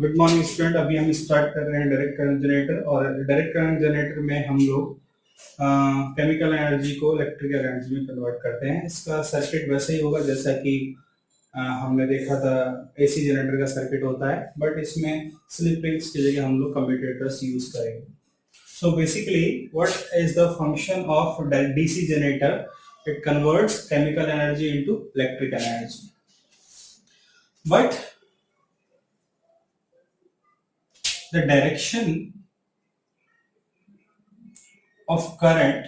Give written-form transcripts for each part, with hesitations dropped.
Good morning student. अभी हम start कर रहे हैं डायरेक्ट करंट जनरेटर। और डायरेक्ट करंट जनरेटर में हम लोग केमिकल एनर्जी को इलेक्ट्रिकल एनर्जी में कन्वर्ट करते हैं। इसका सर्किट वैसे ही होगा जैसा कि हमने देखा था एसी जनरेटर का सर्किट होता है, बट इसमें स्लिप रिंग्स की जगह हम लोग कम्यूटेटर्स यूज करेंगे। So basically what is the function of DC generator? It converts chemical energy into electrical energy, but the direction of current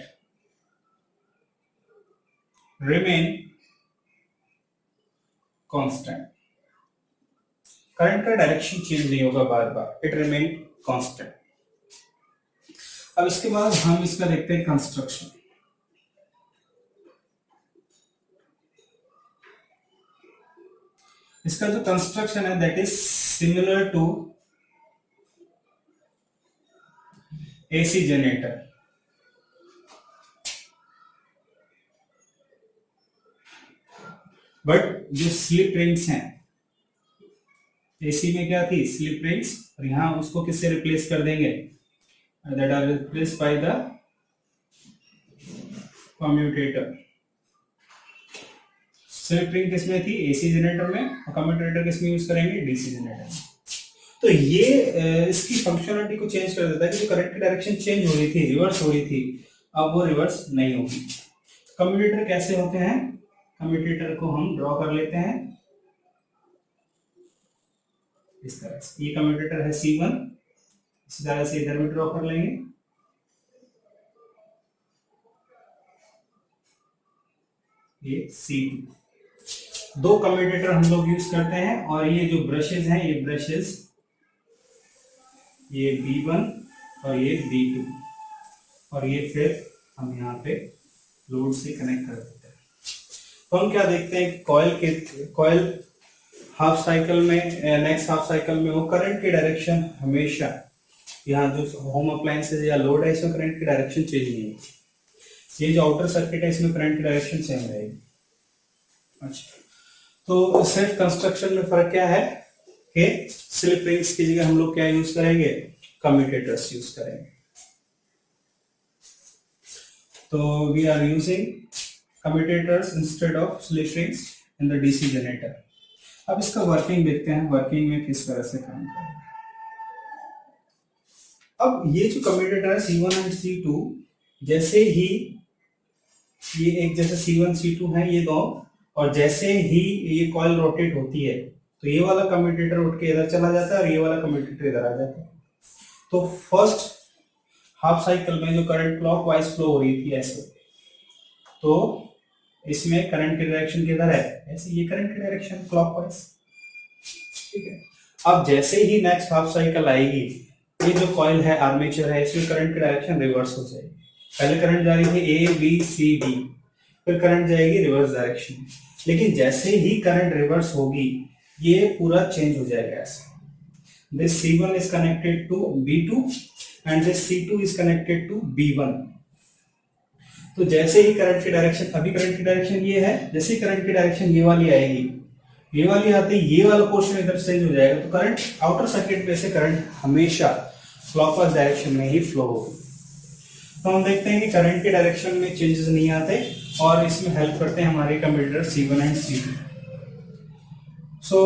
remain constant. Current का डायरेक्शन चेंज नहीं होगा बार बार, it remain constant. अब इसके बाद हम इसका देखते हैं कंस्ट्रक्शन। इसका जो कंस्ट्रक्शन है that is similar to AC generator, but जो स्लिप रिंग्स हैं, एसी में क्या थी स्लिप रिंग्स, और यहां उसको किससे रिप्लेस कर देंगे? That are replace by the commutator. Slip ring किसमें थी? एसी जनरेटर में, और कम्यूटेटर किसमें यूज करेंगे? डीसी जनरेटर में। तो ये इसकी फंक्शनलिटी को चेंज कर देता है कि जो करंट की डायरेक्शन चेंज हो रही थी, रिवर्स हो रही थी, अब वो रिवर्स नहीं होगी। कम्यूटेटर कैसे होते हैं? कम्यूटेटर को हम ड्रॉ कर लेते हैं इस तरह से। ये कम्यूटेटर है C1, इसी तरह से इधर भी ड्रॉ कर लेंगे। ये C2। दो कम्यूटेटर हम लोग यूज करते हैं, और ये जो ब्रशेज हैं, ये ब्रशेज, ये B1 और ये B2, और ये फिर हम यहाँ पे लोड से कनेक्ट कर देते हैं। तो हम क्या देखते हैं, कॉइल हाफ साइकिल में, नेक्स्ट हाफ साइकिल में वो करंट की डायरेक्शन हमेशा, यहाँ जो होम अप्लायंसेज या लोड है इसमें करंट की डायरेक्शन चेंज नहीं होगी। ये जो आउटर सर्किट है इसमें करंट की डायरेक्शन सेम रहेगी। अच्छा, तो सिर्फ कंस्ट्रक्शन में फर्क क्या है कि स्लिप रिंग्स की जगह हम लोग क्या यूज करेंगे? कम्यूटेटर्स यूज करेंगे। तो we are using commutators instead of slip rings in the DC generator. अब इसका वर्किंग देखते हैं, वर्किंग में किस तरह से काम करेगा। अब ये जो कम्यूटेटर है C1 एंड C2, जैसे ही ये एक जैसे C1 C2 है ये दो, और जैसे ही ये कॉइल रोटेट होती है तो ये वाला कम्यूटेटर उठ के इधर चला जाता है और ये वाला कम्यूटेटर इधर आ जाता है। तो फर्स्ट हाफ साइकिल में जो करंट क्लॉकवाइज फ्लो हो रही थी ऐसे, तो इसमें करंट की डायरेक्शन किधर है? ऐसे, ये करंट की डायरेक्शन क्लॉकवाइज, ठीक है। अब जैसे ही नेक्स्ट हाफ साइकिल आएगी, ये जो कॉइल है आर्मेचर है, इसमें करंट की डायरेक्शन रिवर्स हो जाएगी। पहले करंट जा रही थी A B C D, फिर करंट जाएगी रिवर्स डायरेक्शन में। लेकिन जैसे ही करंट रिवर्स होगी ये पूरा चेंज हो जाएगा ऐसे। This C1 is connected to B2 and this C2 is connected to B1। तो जैसे ही करंट की डायरेक्शन, अभी करंट की डायरेक्शन ये है, जैसे ही करंट की डायरेक्शन ये वाली आएगी, ये वाली आते ही ये वाला पोर्शन इधर चेंज हो जाएगा। तो करंट आउटर सर्किट में से करंट हमेशा क्लॉकवाइज डायरेक्शन में ही फ्लो होगी। तो हम देखते हैं कि करंट के डायरेक्शन में चेंजेस नहीं आते, और इसमें हेल्प करते हैं हमारे कम्यूटेटर C1 एंड C2। सो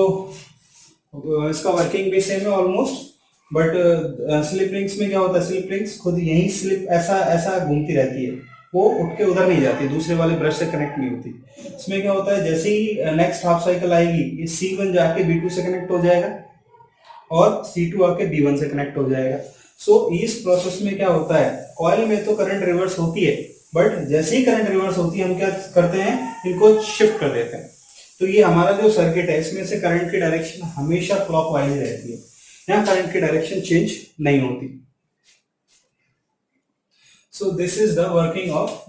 इसका वर्किंग भी सेम है ऑलमोस्ट, बट स्लिप रिंग्स में क्या होता है, स्लिप रिंग्स खुद यही स्लिप ऐसा ऐसा घूमती रहती है, वो उठ के उधर नहीं जाती, दूसरे वाले ब्रश से कनेक्ट नहीं होती। इसमें क्या होता है, जैसे ही नेक्स्ट हाफ साइकिल आएगी ये C1 जाके B2 से कनेक्ट हो जाएगा और C2 आके B1 से कनेक्ट हो जाएगा। सो इस प्रोसेस में क्या होता है, कॉइल में तो करंट रिवर्स होती है, बट जैसे ही करंट रिवर्स होती है हम क्या करते हैं, इनको शिफ्ट कर देते हैं। तो ये हमारा जो सर्किट है इसमें से करंट की डायरेक्शन हमेशा क्लॉकवाइज रहती है, यहाँ करंट की डायरेक्शन चेंज नहीं होती। So this is the working of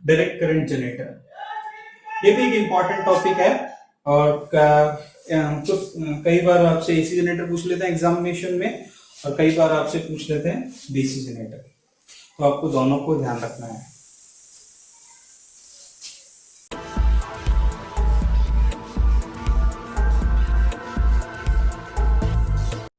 direct current generator. ये भी एक इंपॉर्टेंट टॉपिक है, और कई बार आपसे एसी जनरेटर पूछ लेते हैं एग्जामिनेशन में, और कई बार आपसे पूछ लेते हैं डीसी जनरेटर। तो आपको दोनों को ध्यान रखना है।